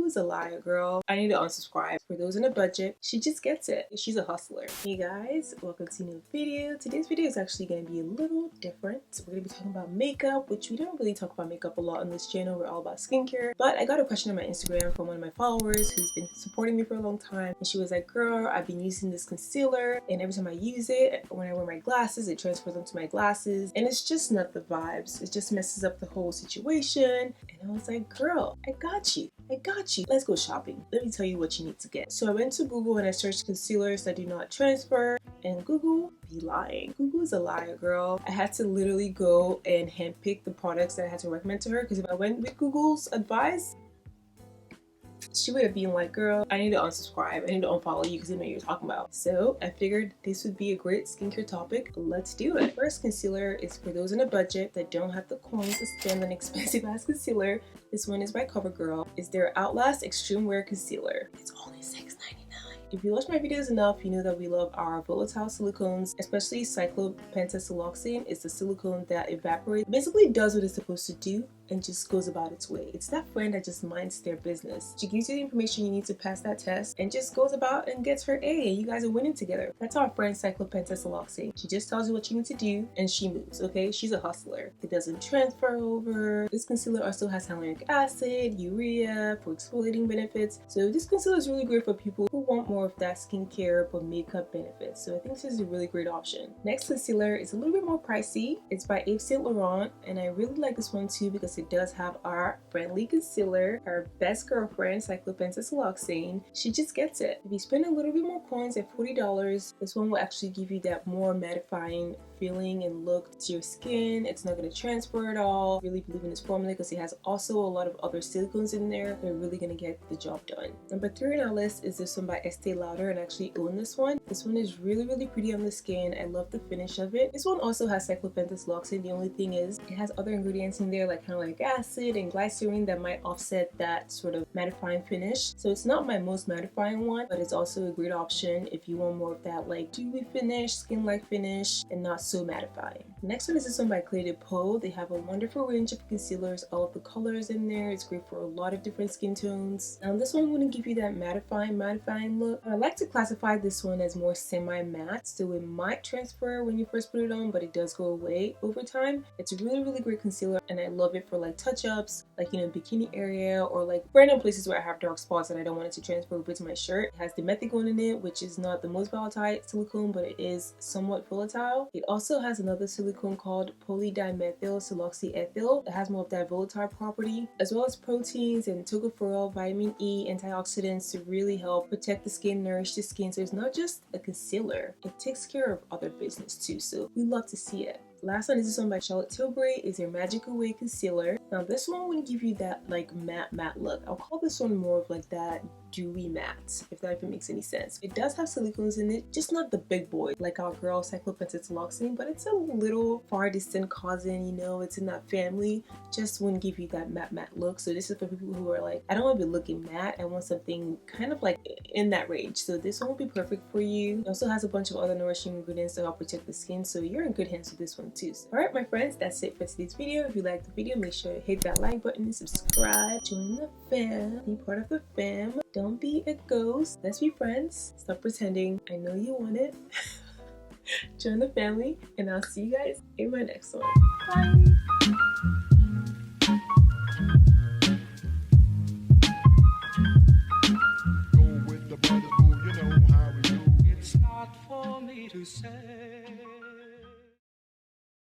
Google's a liar, girl. I need to unsubscribe. For those in a budget, she just gets it. She's a hustler. Hey guys, welcome to a new video. Today's video is actually going to be a little different. We're going to be talking about makeup, which we don't really talk about makeup a lot on this channel. We're all about skincare. But I got a question on my Instagram from one of my followers who's been supporting me for a long time. And she was like, girl, I've been using this concealer, and every time I use it, when I wear my glasses, it transfers onto my glasses. And it's just not the vibes. It just messes up the whole situation. And I was like, girl, I got you. Let's go shopping. Let me tell you what you need to get. So I went to Google and I searched concealers that do not transfer, and Google be lying. Google is a liar, girl. I had to literally go and handpick the products that I had to recommend to her, because if I went with Google's advice, she would have been like, girl, I need to unsubscribe. I need to unfollow you because I know what you're talking about. So I figured this would be a great skincare topic. Let's do it. First concealer is for those in a budget that don't have the coins to spend on expensive ass concealer. This one is by CoverGirl. It's their Outlast Extreme Wear Concealer. It's only $6.99. If you watch my videos enough, you know that we love our volatile silicones, especially cyclopentasiloxane. It's the silicone that evaporates, basically does what it's supposed to do and just goes about its way. It's that friend that just minds their business. She gives you the information you need to pass that test and just goes about and gets her A, and you guys are winning together. That's our friend cyclopentasiloxane. She just tells you what you need to do and she moves, okay? She's a hustler. It doesn't transfer over. This concealer also has hyaluronic acid, urea for exfoliating benefits. So this concealer is really great for people who want more of that skincare but makeup benefits. So I think this is a really great option. Next concealer is a little bit more pricey. It's by Yves Saint Laurent, and I really like this one too because it does have our friendly concealer, our best girlfriend, cyclopentasiloxane. She just gets it. If you spend a little bit more coins at $40, this one will actually give you that more mattifying feeling and look to your skin. It's not going to transfer at all. I really believe in this formula because it has also a lot of other silicones in there. They're really going to get the job done. Number 3 on our list is this one by Estee Lauder, and I actually own this one. This one is really pretty on the skin. I love the finish of it. This one also has cyclopentasiloxane. The only thing is it has other ingredients in there like hyaluronic acid and glycerin that might offset that sort of mattifying finish. So it's not my most mattifying one, but it's also a great option if you want more of that like dewy finish, skin-like finish, and not so mattifying. Next one is this one by peau. They have a wonderful range of concealers, all of the colors in there. It's great for a lot of different skin tones. Now this one wouldn't give you that mattifying look. I like to classify this one as more semi-matte, so it might transfer when you first put it on, but it does go away over time. It's a really great concealer, and I love it for like touch-ups, like, you know, bikini area, or like random places where I have dark spots and I don't want it to transfer over to my shirt. It has dimethicone in it, which is not the most volatile silicone, but it is somewhat volatile. It also has another silicone called polydimethyl siloxyethyl that has more of that volatile property, as well as proteins and tocopherol, vitamin E, antioxidants to really help protect the skin, nourish the skin. So it's not just a concealer, it takes care of other business too, so we love to see it. Last one is this one by Charlotte Tilbury. Is their Magic Away Concealer. Now this one wouldn't give you that like matte look. I'll call this one more of like that dewy matte, if that even makes any sense. It does have silicones in it, just not the big boy like our girl cyclopentasiloxane, but it's a little far distant cousin, you know, it's in that family. Just wouldn't give you that matte look. So this is for people who are like, I don't want to be looking matte, I want something kind of like in that range. So this one will be perfect for you. It also has a bunch of other nourishing ingredients to help protect the skin, so you're in good hands with this one too. So, alright my friends, that's it for today's video. If you liked the video, make sure to hit that like button, subscribe, join the fam, be part of the fam. Don't be a ghost. Let's be friends. Stop pretending. I know you want it. Join the family, and I'll see you guys in my next one. Bye. Go with the brothers, you know how we do. It's not for me to say.